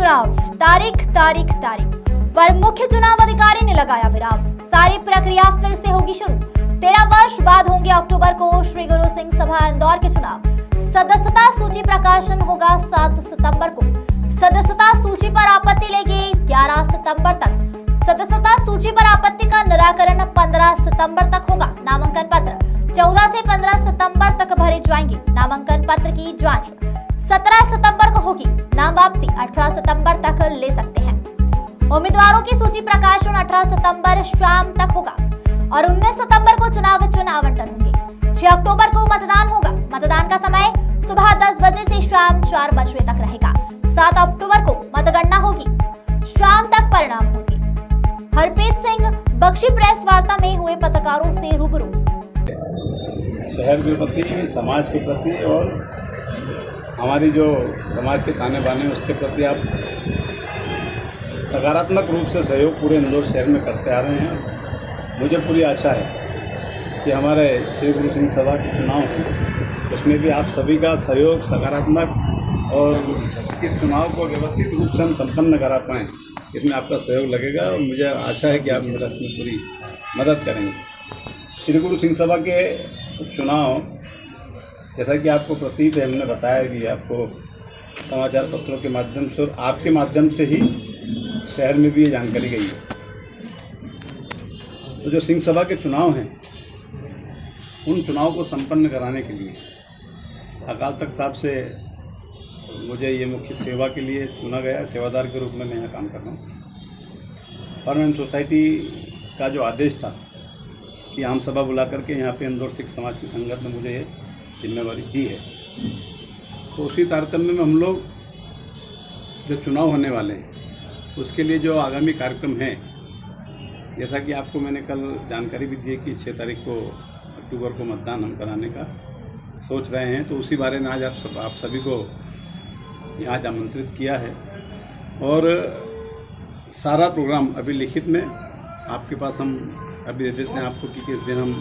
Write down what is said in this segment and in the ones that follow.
चुनाव तारीख पर मुख्य चुनाव अधिकारी ने लगाया विराम। सारी प्रक्रिया फिर से होगी शुरू। 13 वर्ष बाद होंगे अक्टूबर को श्री गुरु सिंह सभा इंदौर के चुनाव। सदस्यता सूची प्रकाशन होगा 7 सितंबर को। सदस्यता सूची पर आपत्ति लेगी 11 सितंबर तक। सदस्यता सूची पर आपत्ति का निराकरण 15 सितंबर तक होगा। नामांकन पत्र 14 से 15 सितंबर तक भरे जाएंगे। नामांकन पत्र की जांच 17 सितंबर को होगी। नाम वापसी 18 सितंबर तक ले सकते हैं। उम्मीदवारों की सूची प्रकाशन 18 सितंबर शाम तक होगा और 19 सितंबर को चुनाव आवंटन होंगे। 6 अक्टूबर को मतदान होगा। मतदान का समय सुबह 10 बजे से शाम 4 बजे तक रहेगा। 7 अक्टूबर को मतगणना होगी। शाम तक परिणाम होंगे। हरप्रीत सिंह बख्शी प्रेस वार्ता में हुए पत्रकारों से रूबरू। शहर के प्रति, समाज के प्रति और हमारी जो समाज के ताने बाने उसके प्रति आप सकारात्मक रूप से सहयोग पूरे इंदौर शहर में करते आ रहे हैं। मुझे पूरी आशा है कि हमारे श्री गुरु सिंह सभा के चुनाव उसमें भी आप सभी का सहयोग सकारात्मक और इस चुनाव को व्यवस्थित रूप से हम संपन्न करा पाएँ, इसमें आपका सहयोग लगेगा और मुझे आशा है कि आप मेरा इसमें पूरी मदद करेंगे। श्री गुरु सिंह सभा के चुनाव जैसा कि आपको प्रतीत है, हमने बताया भी आपको समाचार पत्रों के माध्यम से और आपके माध्यम से ही शहर में भी ये जानकारी गई है। तो जो सिंह सभा के चुनाव हैं उन चुनाव को संपन्न कराने के लिए अकाल तख्त साहब से मुझे ये मुख्य सेवा के लिए चुना गया। सेवादार के रूप में मैं यहाँ काम कर रहा हूँ। परमानेंट सोसाइटी का जो आदेश था कि आम सभा बुला करके यहाँ पे इंदौर सिख समाज की संगत ने मुझे ये जिम्मेवारी दी है, तो उसी तारतम्य में हम लोग जो चुनाव होने वाले हैं उसके लिए जो आगामी कार्यक्रम हैं, जैसा कि आपको मैंने कल जानकारी भी दी है कि 6 तारीख को अक्टूबर को मतदान हम कराने का सोच रहे हैं, तो उसी बारे में आज आप सभी को यहाँ आमंत्रित किया है और सारा प्रोग्राम अभी लिखित में आपके पास हम अभी दे देते हैं आपको कि किस दिन हम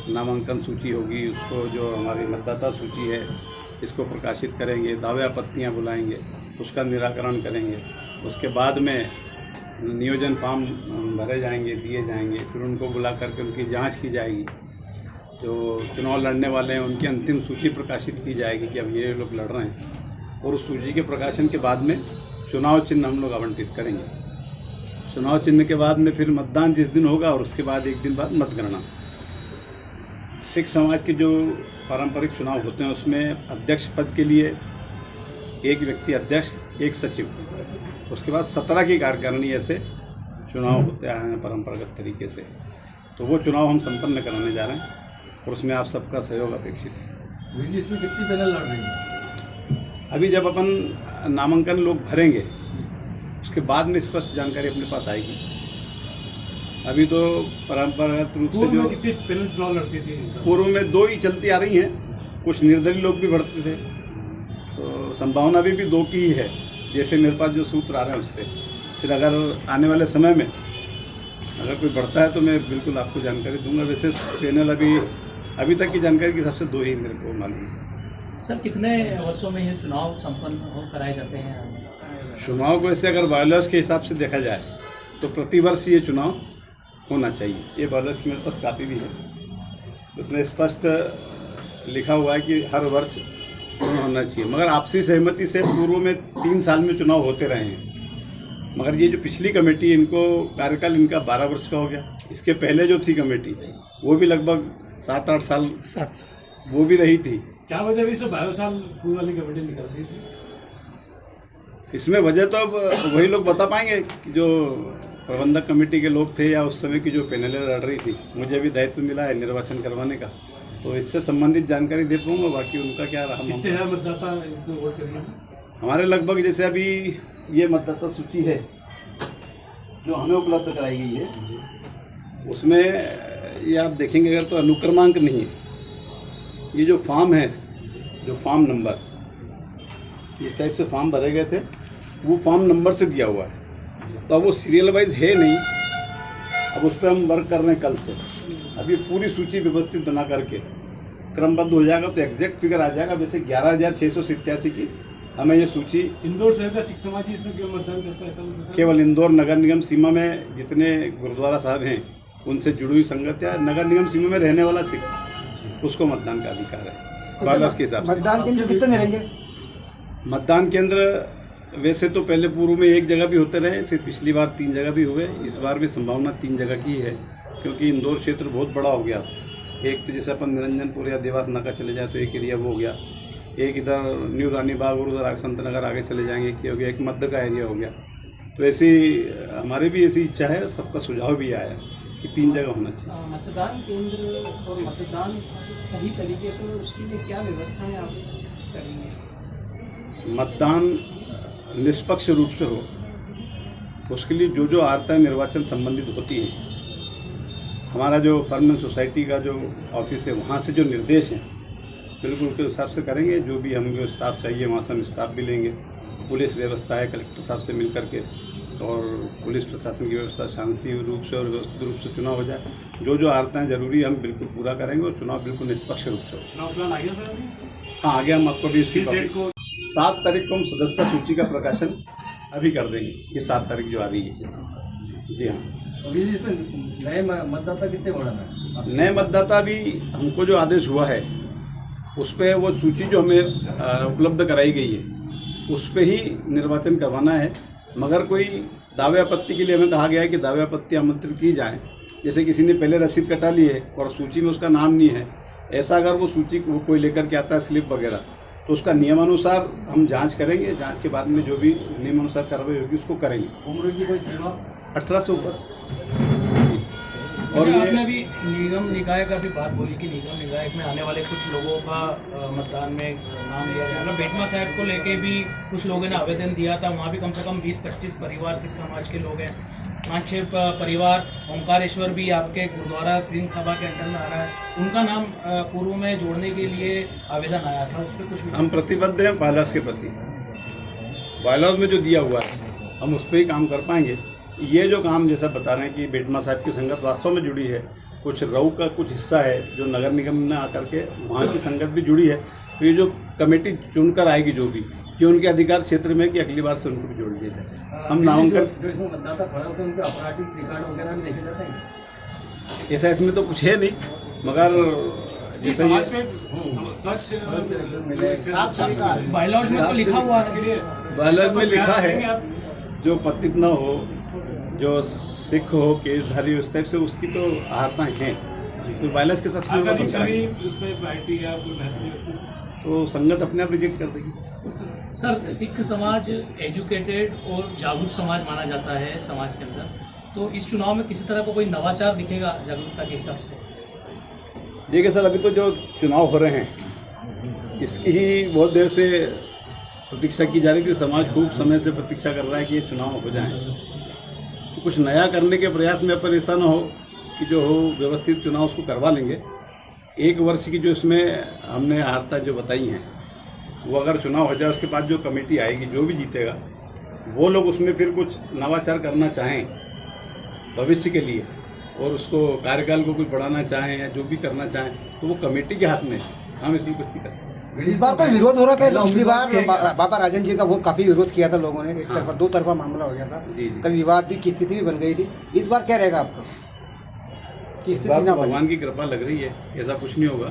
नामांकन सूची होगी, उसको जो हमारी मतदाता सूची है इसको प्रकाशित करेंगे, दावे आपत्तियाँ बुलाएंगे, उसका निराकरण करेंगे। उसके बाद में नियोजन फॉर्म भरे जाएंगे, दिए जाएंगे, फिर उनको बुला करके उनकी जांच की जाएगी। जो चुनाव लड़ने वाले हैं उनकी अंतिम सूची प्रकाशित की जाएगी कि अब ये लोग लड़ रहे हैं और उस सूची के प्रकाशन के बाद में चुनाव चिन्ह हम लोग आवंटित करेंगे। चुनाव चिन्ह के बाद में फिर मतदान जिस दिन होगा और उसके बाद एक दिन बाद मतगणना। सिख समाज के जो पारंपरिक चुनाव होते हैं उसमें अध्यक्ष पद के लिए एक व्यक्ति अध्यक्ष, एक सचिव, उसके बाद 17 की कार्यकारिणी ऐसे चुनाव होते आए हैं परंपरागत तरीके से। तो वो चुनाव हम संपन्न कराने जा रहे हैं और उसमें आप सबका सहयोग अपेक्षित है। इसमें कितनी पैनल लड़ रही है? अभी जब अपन नामांकन लोग भरेंगे उसके बाद में स्पष्ट जानकारी अपने पास आएगी। अभी तो परंपरागत रूप से जो कितनी पैनल चुनाव लड़ती थी, पूर्व में 2 ही चलती आ रही हैं, कुछ निर्दलीय लोग भी बढ़ते थे, तो संभावना भी 2 की ही है जैसे मेरे पास जो सूत्र आ रहे हैं उससे। फिर अगर आने वाले समय में अगर कोई बढ़ता है तो मैं बिल्कुल आपको जानकारी दूंगा। वैसे पैनल अभी तक की जानकारी के हिसाब से 2 ही मेरे को मालूम है। सर, कितने वर्षों में ये चुनाव संपन्न कराए जाते हैं? चुनाव को ऐसे अगर बायोलॉज के हिसाब से देखा जाए तो प्रतिवर्ष ये चुनाव होना चाहिए। ये बायोलॉज की मेरे पास कापी भी है, उसमें स्पष्ट लिखा हुआ है कि हर वर्ष होना चाहिए। मगर आपसी सहमति से पूर्व में 3 साल में चुनाव होते रहे हैं, मगर ये जो पिछली कमेटी इनको कार्यकाल इनका 12 वर्ष का हो गया। इसके पहले जो थी कमेटी वो भी लगभग 7-8 साल वो भी रही थी। क्या वजह से 12 साल पूरी वाली कमेटी निकलती थी? इसमें वजह तो अब वही लोग बता पाएंगे जो प्रबंधक कमेटी के लोग थे या उस समय की जो पैनलें लड़ रही थी। मुझे भी दायित्व मिला है निर्वाचन करवाने का, तो इससे संबंधित जानकारी दे पाऊंगा। बाकी उनका क्या रहा। कितने हैं मतदाता इसमें वोट करेंगे? हमारे लगभग जैसे अभी ये मतदाता सूची है जो हमें उपलब्ध कराई गई है, उसमें ये आप देखेंगे अगर तो अनुक्रमांक नहीं है, ये जो फॉर्म है, जो फॉर्म नंबर इस टाइप से फॉर्म भरे गए थे वो फॉर्म नंबर से दिया हुआ है, तो अब वो सीरियल वाइज है नहीं। अब उस पर हम वर्क कर रहे हैं कल से। अभी पूरी सूची व्यवस्थित बना करके क्रमबद्ध हो जाएगा तो एग्जैक्ट फिगर आ जाएगा। वैसे 11,687 की हमें ये सूची इंदौर शहर का सिख समाज ही इसमें क्यों मतदान करता है, ऐसा कुछ बताएं? केवल इंदौर नगर निगम सीमा में जितने गुरुद्वारा साहब हैं उनसे जुड़ी हुई संगत या नगर निगम सीमा में रहने वाला सिख उसको मतदान का अधिकार है बायलॉज के हिसाब से। मतदान केंद्र कितने रहेंगे? मतदान केंद्र वैसे तो पहले पूर्व में एक जगह भी होते रहे, फिर पिछली बार 3 जगह भी हुए, इस बार भी संभावना 3 जगह की है क्योंकि इंदौर क्षेत्र बहुत बड़ा हो गया। एक तो जैसे अपन निरंजनपुर या देवास नाका चले जाए तो एक एरिया वो हो गया, एक इधर न्यू रानी बाग और उधर संत नगर आगे चले जाएंगे कि हो गया, एक मध्य का एरिया हो गया। तो ऐसी हमारी भी ऐसी इच्छा है, सबका सुझाव भी आया है कि 3 जगह होना चाहिए। मतदान केंद्र और मतदान सही तरीके से उसके लिए क्या व्यवस्थाएं आप करेंगे? मतदान निष्पक्ष रूप से हो उसके लिए जो जो आर्ताएं निर्वाचन संबंधित होती हैं, हमारा जो परमानेंट सोसाइटी का जो ऑफिस है वहाँ से जो निर्देश हैं बिल्कुल उसके हिसाब से करेंगे। जो भी हमको स्टाफ चाहिए वहाँ से हम स्टाफ भी लेंगे। पुलिस व्यवस्था है कलेक्टर साहब से मिल करके, और पुलिस प्रशासन की व्यवस्था शांति रूप से और व्यवस्थित रूप से चुनाव हो जाए। जो जो आर्ताएं जरूरी हम बिल्कुल पूरा करेंगे और चुनाव बिल्कुल निष्पक्ष रूप से हो। चुनाव प्लान आ गया सर अभी? हाँ, आगे हम आपको भी किस डेट को? 7 तारीख को हम सदस्यता सूची का प्रकाशन अभी कर देंगे। ये 7 तारीख जो आ रही है। जी हाँ। अभी इसमें नए मतदाता कितने बढ़ाना है? नए मतदाता भी हमको जो आदेश हुआ है उस पर वो सूची जो हमें उपलब्ध कराई गई है उस पर ही निर्वाचन करवाना है। मगर कोई दावे आपत्ति के लिए हमें कहा गया है कि दावे आपत्ति आमंत्रित की जाए। जैसे किसी ने पहले रसीद कटा ली है और सूची में उसका नाम नहीं है, ऐसा अगर वो सूची को कोई लेकर के आता है स्लिप वगैरह, तो उसका नियमानुसार हम जांच करेंगे। जांच के बाद में जो भी नियमानुसार कार्रवाई होगी उसको करेंगे। उम्र की कोई सीमा? 18 से ऊपर। और आपने अभी निगम निकाय का भी बात बोली कि निगम निकाय में आने वाले कुछ लोगों का मतदान में नाम लिया गया। बेटमा साहब को लेके भी कुछ लोगों ने आवेदन दिया था, वहाँ भी कम से कम 20-25 परिवार सिख समाज के लोग हैं। 5-6 परिवार ओंकारेश्वर भी आपके गुरुद्वारा सिंह सभा के अंडर में आ रहा है, उनका नाम पूर्व में जोड़ने के लिए आवेदन आया था, उस पर कुछ हम प्रतिबद्ध हैं बायलॉज के प्रति। बायलॉज में जो दिया हुआ है हम उस पर ही काम कर पाएंगे। ये जो काम जैसा बता रहे हैं कि बेटमा साहब की संगत वास्तव में जुड़ी है, कुछ रऊ का कुछ हिस्सा है जो नगर निगम में आकर के वहाँ की संगत भी जुड़ी है, तो ये जो कमेटी चुनकर आएगी जो भी कि उनके अधिकार क्षेत्र में कि अगली बार से उनको भी जोड़ दिया जाए। हम नामांकन जो इसमें मतदाता खड़ा होते हैं उनके आपराधिक रिकॉर्ड वगैरह भी देखे जाते हैं? ऐसा इसमें तो कुछ है नहीं, मगर जैसे समाज में स्वच्छ बायलॉज में तो लिखा हुआ है, बायलॉज में लिखा है जो पतित न हो, जो सिख हो, केसधारी हो, इस टाइप से उसकी तो आहारताएँ हैं। तो बायलॉज के साथ उसमें पार्टी या कोई महत्व रखती है तो संगत अपने आप रिजेक्ट कर देगी। सर सिख समाज एजुकेटेड और जागरूक समाज माना जाता है समाज के अंदर, तो इस चुनाव में किसी तरह का कोई नवाचार दिखेगा जागरूकता के हिसाब से? देखिए सर, अभी तो जो चुनाव हो रहे हैं इसकी ही बहुत देर से प्रतीक्षा की जा रही थी। समाज खूब समय से प्रतीक्षा कर रहा है कि ये चुनाव हो जाए, तो कुछ नया करने के प्रयास में अपन ऐसा ना हो कि जो हो व्यवस्थित चुनाव उसको करवा लेंगे। 1 वर्ष की जो इसमें हमने आहारता जो बताई हैं वो अगर चुनाव हो जाए उसके बाद जो कमेटी आएगी जो भी जीतेगा वो लोग उसमें फिर कुछ नवाचार करना चाहें भविष्य के लिए और उसको कार्यकाल को कुछ बढ़ाना चाहें या जो भी करना चाहें तो वो कमेटी के हाथ में, हम इसमें कुछ नहीं करते। इस बार कोई विरोध हो रहा है? पिछली बार बाबा राजन जी का वो काफी विरोध किया था लोगों ने, एक तरफा 2 तरफा मामला हो गया था, कभी विवाद भी की स्थिति भी बन गई थी। इस बार क्या रहेगा आपका की स्थिति ना? भगवान की कृपा लग रही है, ऐसा कुछ नहीं होगा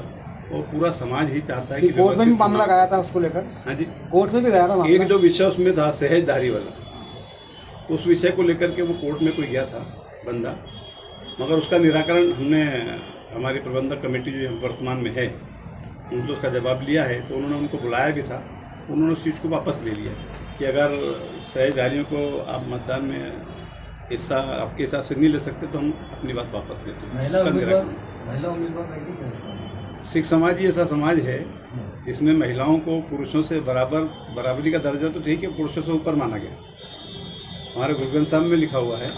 और पूरा समाज ही चाहता है कि कोर्ट में भी मामला गया था उसको लेकर? हाँ जी, कोर्ट में भी गया था एक जो विषय उसमें था सहजधारी वाला, उस विषय को लेकर के वो कोर्ट में कोई गया था बंदा, मगर उसका निराकरण हमने हमारी प्रबंधक कमेटी जो वर्तमान में है उनको उसका जवाब लिया है। तो उन्होंने उनको बुलाया भी था, उन्होंने उस चीज़ को वापस ले लिया कि अगर सहजधारियों को आप मतदान में हिस्सा आपके हिसाब से नहीं ले सकते तो हम अपनी बात वापस लेते हैं। सिख समाज ही ऐसा समाज है जिसमें महिलाओं को पुरुषों से बराबरी का दर्जा तो ठीक है, पुरुषों से ऊपर माना गया। हमारे गुरु ग्रंथ साहब में लिखा हुआ है,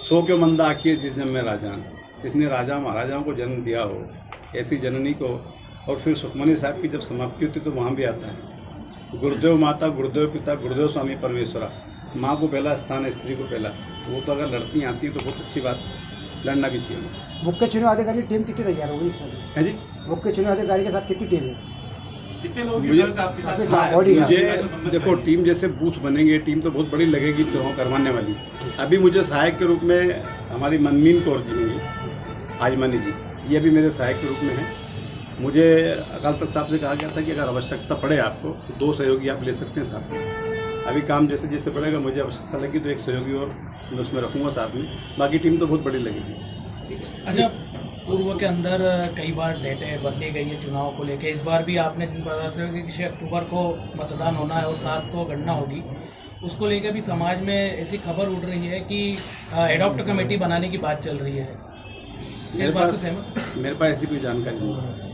सो क्यों मंदा आखिए जिस जन्म में राजान, जिसने राजा महाराजाओं को जन्म दिया हो ऐसी जननी को। और फिर सुखमनी साहब की जब समाप्ति होती तो वहाँ भी आता है गुरुदेव माता, गुरुदेव पिता, गुरुदेव स्वामी परमेश्वरा। माँ को पहला स्थान है, स्त्री को पहला। वो तो अगर लड़ती आती है तो बहुत अच्छी बात, लड़ना भी चाहिए। मुख्य चुनाव अधिकारी टीम कितनी तैयार होगी इसमें? है जी, मुख्य चुनाव अधिकारी के साथ कितनी टीम है? कितने लोग मुझे- इस आपके साथ हाँ, बॉडी है। मुझे देखो टीम जैसे बूथ बनेंगे, टीम तो बहुत बड़ी लगेगी चुनाव करवाने वाली। अभी मुझे सहायक के रूप में हमारी मनमीन कौर जी होंगी, आजमानी जी, ये भी मेरे सहायक के रूप में है। मुझे अकाल तख्त साहब से कहा गया था कि अगर आवश्यकता पड़े आपको तो 2 सहयोगी आप ले सकते हैं साथ में। अभी काम जैसे जैसे बढ़ेगा, मुझे आवश्यकता लगी तो 1 सहयोगी और मैं उसमें रखूँगा साथ में। बाकी टीम तो बहुत बड़ी लगेगी। अच्छा, पूर्व के अंदर कई बार डेटें बदली गई है चुनाव को लेके। इस बार भी आपने जिस बात से कि 6 अक्टूबर को मतदान होना है और 7 को गणना होगी, उसको लेकर भी समाज में ऐसी खबर उड़ रही है कि एडॉप्ट कमेटी बनाने की बात चल रही है। इस बात से सहमत? मेरे पास ऐसी कोई जानकारी नहीं है।